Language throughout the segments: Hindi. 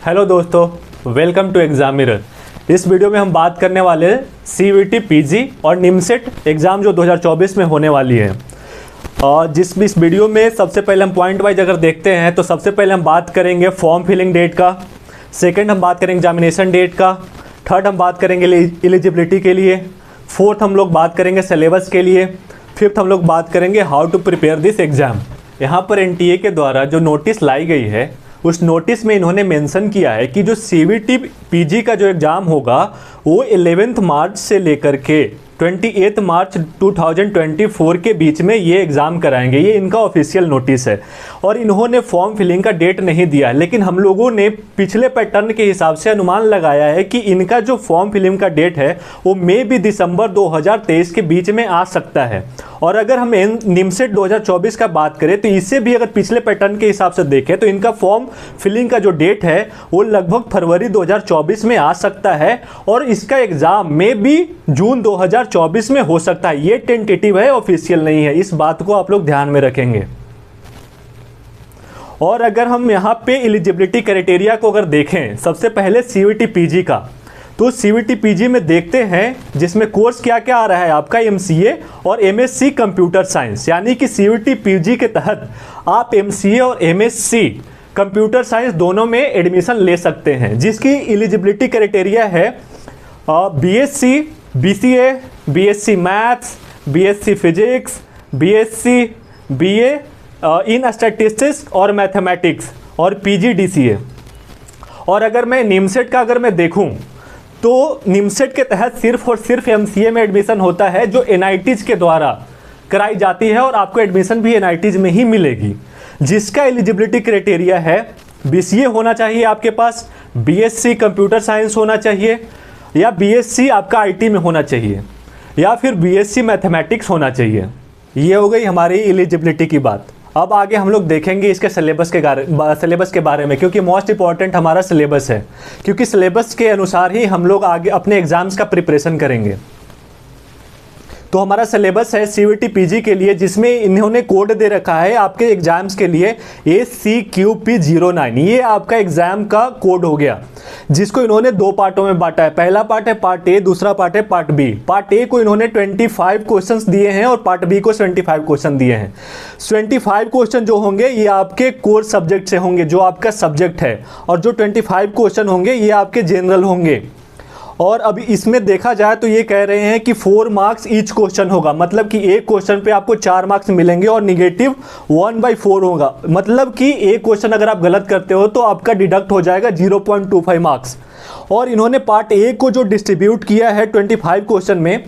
हेलो दोस्तों, वेलकम टू एग्जाम मिरर। इस वीडियो में हम बात करने वाले हैं सीयूईटी पीजी और निमसेट एग्ज़ाम जो 2024 में होने वाली है। और इस वीडियो में सबसे पहले हम पॉइंट वाइज अगर देखते हैं तो सबसे पहले हम बात करेंगे फॉर्म फिलिंग डेट का, सेकंड हम बात करेंगे एग्जामिनेशन डेट का, थर्ड हम बात करेंगे एलिजिबिलिटी के लिए, फोर्थ हम लोग बात करेंगे सिलेबस के लिए, फिफ्थ हम लोग बात करेंगे how to prepare this exam. यहाँ पर एनटीए के द्वारा जो नोटिस लाई गई है उस नोटिस में इन्होंने मेंशन किया है कि जो सीयूईटी पीजी का जो एग्ज़ाम होगा वो 11 मार्च से लेकर के 28 मार्च 2024 के बीच में ये एग्ज़ाम कराएंगे। ये इनका ऑफिशियल नोटिस है और इन्होंने फॉर्म फिलिंग का डेट नहीं दिया है, लेकिन हम लोगों ने पिछले पैटर्न के हिसाब से अनुमान लगाया है कि इनका जो फॉर्म फिलिंग का डेट है वो मई भी दिसंबर 2023 के बीच में आ सकता है। और अगर हम निमसेट 2024 का बात करें तो इससे भी अगर पिछले पैटर्न के हिसाब से देखें तो इनका फॉर्म फिलिंग का जो डेट है वो लगभग फरवरी 2024 में आ सकता है और इसका एग्ज़ाम में भी जून 2024 में हो सकता है। ये टेंटेटिव है, ऑफिशियल नहीं है, इस बात को आप लोग ध्यान में रखेंगे। और अगर हम यहाँ पे एलिजिबिलिटी क्राइटेरिया को अगर देखें सबसे पहले सीयूईटी पीजी का, तो सीयूईटी पीजी में देखते हैं जिसमें कोर्स क्या क्या आ रहा है आपका एमसीए और एमएससी कंप्यूटर साइंस, यानी कि सीयूईटी पीजी के तहत आप एमसीए और एमएससी कंप्यूटर साइंस दोनों में एडमिशन ले सकते हैं, जिसकी एलिजिबिलिटी क्राइटेरिया है BSc, BCA, BSc maths, BSc physics, BSc, BA इन स्टैटिस्टिक्स और मैथमेटिक्स और पीजीडीसीए। और अगर मैं निमसेट का अगर मैं देखूं तो निमसेट के तहत सिर्फ और सिर्फ एमसीए में एडमिशन होता है जो एनआईटीज के द्वारा कराई जाती है और आपको एडमिशन भी एनआईटीज में ही मिलेगी, जिसका एलिजिबिलिटी क्राइटेरिया है बीसीए होना चाहिए आपके पास, बीएससी कंप्यूटर साइंस होना चाहिए या बीएससी आपका आईटी में होना चाहिए या फिर बीएससी मैथमेटिक्स होना चाहिए। ये हो गई हमारी एलिजिबिलिटी की बात। अब आगे हम लोग देखेंगे इसके सिलेबस के बारे में, क्योंकि मोस्ट इंपॉर्टेंट हमारा सिलेबस है, क्योंकि सिलेबस के अनुसार ही हम लोग आगे अपने एग्जाम्स का प्रिपरेशन करेंगे। तो हमारा सिलेबस है सीयूईटी पीजी के लिए, जिसमें इन्होंने कोड दे रखा है आपके एग्जाम्स के लिए ACQP09। ये आपका एग्जाम का कोड हो गया, जिसको इन्होंने दो पार्टों में बांटा है। पहला पार्ट है पार्ट ए, दूसरा पार्ट है पार्ट बी। पार्ट ए को इन्होंने 25 क्वेश्चंस दिए हैं और पार्ट बी को 75 क्वेश्चन दिए हैं। 25 क्वेश्चन जो होंगे ये आपके कोर सब्जेक्ट से होंगे, जो आपका सब्जेक्ट है, और जो 25 क्वेश्चन होंगे ये आपके जनरल होंगे। और अभी इसमें देखा जाए तो ये कह रहे हैं कि 4 मार्क्स ईच क्वेश्चन होगा, मतलब कि एक क्वेश्चन पे आपको 4 मार्क्स मिलेंगे और निगेटिव 1/4 होगा, मतलब कि एक क्वेश्चन अगर आप गलत करते हो तो आपका डिडक्ट हो जाएगा 0.25 मार्क्स। और इन्होंने पार्ट ए को जो डिस्ट्रीब्यूट किया है 25 क्वेश्चन में,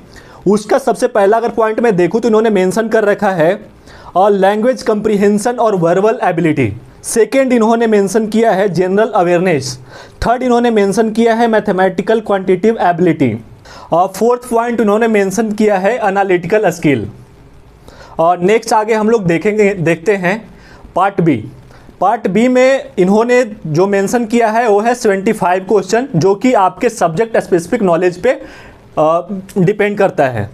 उसका सबसे पहला अगर पॉइंट में देखूँ तो इन्होंने मेंशन कर रखा है लैंग्वेज कंप्रीहेंशन और वर्बल एबिलिटी। सेकेंड इन्होंने मेंशन किया है जनरल अवेयरनेस। थर्ड इन्होंने मेंशन किया है मैथमेटिकल क्वांटिटेटिव एबिलिटी। और फोर्थ पॉइंट इन्होंने मेंशन किया है एनालिटिकल स्किल। और नेक्स्ट आगे हम लोग देखते हैं पार्ट बी। पार्ट बी में इन्होंने जो मेंशन किया है वो है 75 क्वेश्चन, जो कि आपके सब्जेक्ट स्पेसिफिक नॉलेज पे डिपेंड करता है।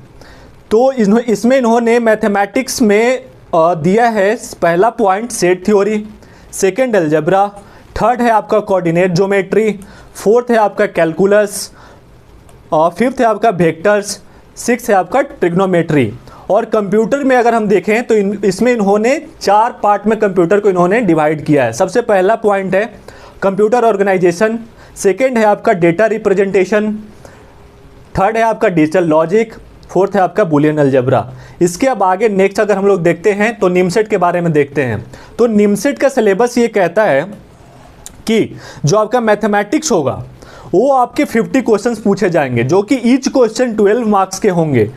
तो इसमें इन्होंने मैथमेटिक्स में दिया है पहला point set theory, second algebra, third है आपका कोऑर्डिनेट ज्योमेट्री, फोर्थ है आपका कैलकुलस, और फिफ्थ है आपका वेक्टर्स, सिक्स्थ है आपका ट्रिग्नोमेट्री। और कंप्यूटर में अगर हम देखें तो इसमें इन्होंने 4 पार्ट में कंप्यूटर को इन्होंने डिवाइड किया है। सबसे पहला पॉइंट है कंप्यूटर ऑर्गेनाइजेशन, सेकेंड है आपका डेटा रिप्रेजेंटेशन, थर्ड है आपका डिजिटल लॉजिक, फोर्थ है आपका बुलियन अलजेब्रा। इसके अब आगे नेक्स्ट अगर हम लोग देखते हैं तो निमसेट के बारे में देखते हैं। तो निमसेट का सिलेबस ये कहता है कि जो आपका मैथमेटिक्स होगा वो आपके 50 क्वेश्चंस पूछे जाएंगे, जो कि ईच क्वेश्चन 12 मार्क्स के होंगे।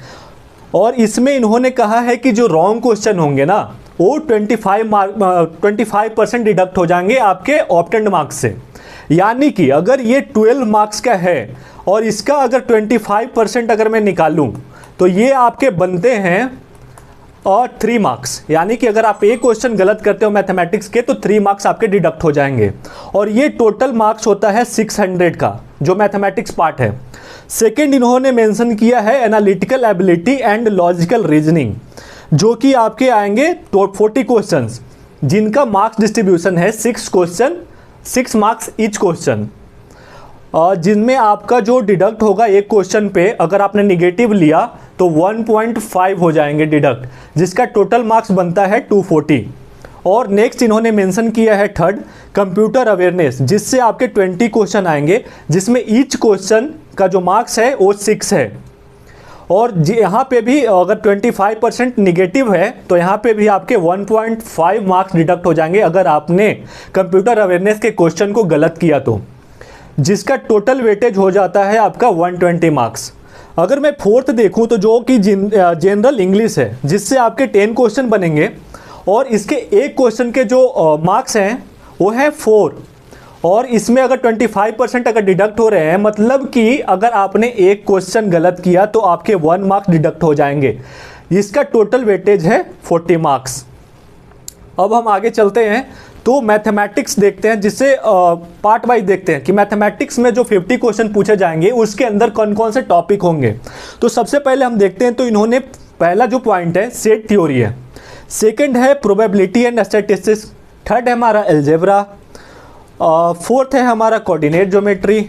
और इसमें इन्होंने कहा है कि जो रॉन्ग क्वेश्चन होंगे ना वो 25% डिडक्ट हो जाएंगे आपके ऑप्टेंड मार्क्स से। यानी कि अगर ये 12 मार्क्स का है और इसका अगर 25% अगर मैं निकालूं तो ये आपके बनते हैं और 3 मार्क्स। यानी कि अगर आप एक क्वेश्चन गलत करते हो मैथमेटिक्स के तो 3 मार्क्स आपके डिडक्ट हो जाएंगे। और ये टोटल मार्क्स होता है 600 का, जो मैथमेटिक्स पार्ट है। सेकेंड इन्होंने मेंशन किया है analytical ability and logical reasoning, जो कि आपके आएंगे 40 क्वेश्चंस, जिनका मार्क्स डिस्ट्रीब्यूशन है 6 क्वेश्चन 6 मार्क्स ईच क्वेश्चन, जिनमें आपका जो डिडक्ट होगा एक क्वेश्चन पे, अगर आपने निगेटिव लिया तो 1.5 हो जाएंगे डिडक्ट, जिसका टोटल मार्क्स बनता है 240। और नेक्स्ट इन्होंने मेंशन किया है थर्ड, कंप्यूटर अवेयरनेस, जिससे आपके 20 क्वेश्चन आएंगे, जिसमें ईच क्वेश्चन का जो मार्क्स है वो 6 है। और यहाँ पे भी अगर 25% निगेटिव है तो यहाँ पे भी आपके 1.5 मार्क्स डिडक्ट हो जाएंगे अगर आपने कंप्यूटर अवेयरनेस के क्वेश्चन को गलत किया तो, जिसका टोटल वेटेज हो जाता है आपका 120 मार्क्स। अगर मैं फोर्थ देखूँ तो जो कि जनरल इंग्लिश है, जिससे आपके 10 क्वेश्चन बनेंगे और इसके एक क्वेश्चन के जो मार्क्स हैं वो हैं 4, और इसमें अगर 25% अगर डिडक्ट हो रहे हैं, मतलब कि अगर आपने एक क्वेश्चन गलत किया तो आपके 1 मार्क्स डिडक्ट हो जाएंगे। इसका टोटल वेटेज है 40 मार्क्स। अब हम आगे चलते हैं तो मैथमेटिक्स देखते हैं, जिससे पार्ट वाइज देखते हैं कि मैथमेटिक्स में जो 50 क्वेश्चन पूछे जाएंगे उसके अंदर कौन कौन से टॉपिक होंगे। तो सबसे पहले हम देखते हैं, तो इन्होंने पहला जो पॉइंट है सेट थ्योरी है, सेकंड है प्रोबेबिलिटी एंड स्टैटिस्टिक्स, थर्ड है हमारा अलजेब्रा, फोर्थ है हमारा कोऑर्डिनेट ज्योमेट्री,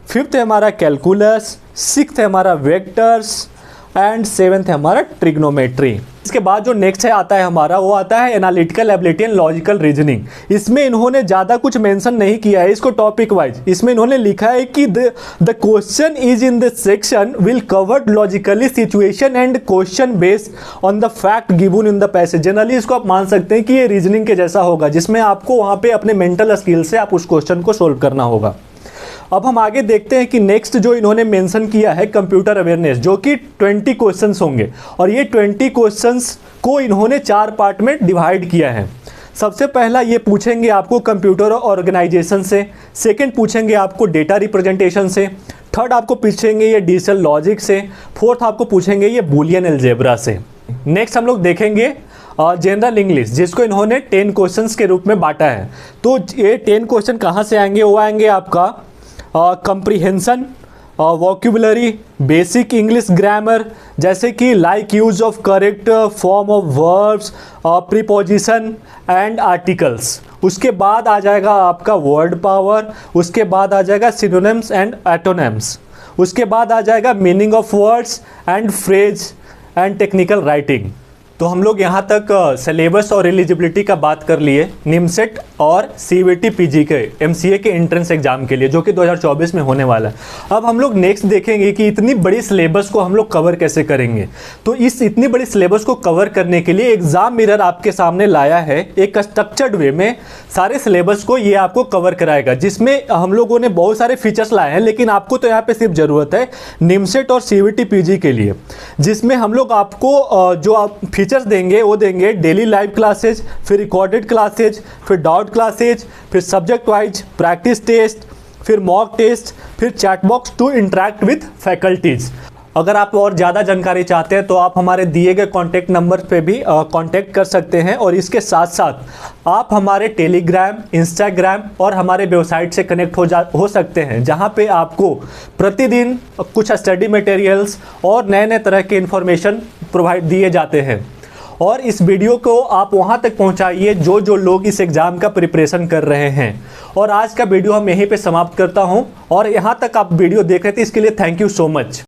फिफ्थ है हमारा कैलकुलस, सिक्स्थ है हमारा वेक्टर्स एंड सेवेंथ है हमारा ट्रिग्नोमेट्री। इसके बाद जो नेक्स्ट है आता है हमारा, वो आता है analytical ability and logical reasoning. इसमें इन्होंने ज़्यादा कुछ मेंशन नहीं किया है इसको टॉपिक वाइज, इसमें इन्होंने लिखा है कि the question is in this section will covered logically situation and question based on the fact given in the passage. Generally इसको आप मान सकते हैं कि ये रीजनिंग के जैसा होगा, जिसमें आपको वहाँ पे अपने मेंटल स्किल से आप उस क्वेश्चन को सोल्व करना होगा। अब हम आगे देखते हैं कि नेक्स्ट जो इन्होंने मेंशन किया है कंप्यूटर अवेयरनेस, जो कि 20 क्वेश्चंस होंगे, और ये 20 क्वेश्चंस को इन्होंने 4 पार्ट में डिवाइड किया है। सबसे पहला ये पूछेंगे आपको कंप्यूटर ऑर्गेनाइजेशन से, सेकंड पूछेंगे आपको डेटा रिप्रेजेंटेशन से, थर्ड आपको पूछेंगे ये डिजिटल लॉजिक से, फोर्थ आपको पूछेंगे ये बूलियन अलजेब्रा से। नेक्स्ट हम लोग देखेंगे जनरल इंग्लिश, जिसको इन्होंने 10 क्वेश्चंस के रूप में बांटा है। तो ये 10 क्वेश्चन कहाँ से आएंगे? वो आएंगे आपका कंप्रीहेंशन, वोक्यूबलरी, बेसिक इंग्लिश ग्रामर, जैसे कि like use of correct form of verbs, preposition and articles. उसके बाद आ जाएगा आपका वर्ड पावर, उसके बाद आ जाएगा सिनोनिम्स एंड एटोनिम्स, उसके बाद आ जाएगा meaning of words and phrase and technical writing. तो हम लोग यहाँ तक सिलेबस और एलिजिबिलिटी का बात कर लिए निमसेट और सीवीटी पीजी के एमसीए के एंट्रेंस एग्जाम के लिए, जो कि 2024 में होने वाला है। अब हम लोग नेक्स्ट देखेंगे कि इतनी बड़ी सिलेबस को हम लोग कवर कैसे करेंगे। तो इस इतनी बड़ी सिलेबस को कवर करने के लिए एग्जाम मिरर आपके सामने लाया है एक स्ट्रक्चर्ड वे में, सारे सिलेबस को ये आपको कवर कराएगा, जिसमें हम लोगों ने बहुत सारे फीचर्स लाए हैं, लेकिन आपको तो यहाँ पे सिर्फ ज़रूरत है निमसेट और सीवीटी पीजी के लिए, जिसमें हम लोग आपको जो आप फीचर्स देंगे वो देंगे डेली लाइव क्लासेज, फिर रिकॉर्डेड क्लासेज, फिर डाउट क्लासेज, फिर सब्जेक्ट वाइज प्रैक्टिस टेस्ट, फिर मॉक टेस्ट, फिर chat box to interact with faculties. अगर आप और ज़्यादा जानकारी चाहते हैं तो आप हमारे दिए गए कॉन्टैक्ट नंबर पे भी कॉन्टैक्ट कर सकते हैं, और इसके साथ साथ आप हमारे टेलीग्राम, इंस्टाग्राम और हमारे वेबसाइट से कनेक्ट हो सकते हैं, जहां पे आपको प्रतिदिन कुछ स्टडी मटेरियल्स और नए नए तरह के इन्फॉर्मेशन प्रोवाइड दिए जाते हैं। और इस वीडियो को आप वहां तक पहुंचाइए जो लोग इस एग्ज़ाम का प्रिपरेशन कर रहे हैं। और आज का वीडियो हम यहीं पे समाप्त करता हूं, और यहां तक आप वीडियो देख रहे थे इसके लिए थैंक यू सो मच।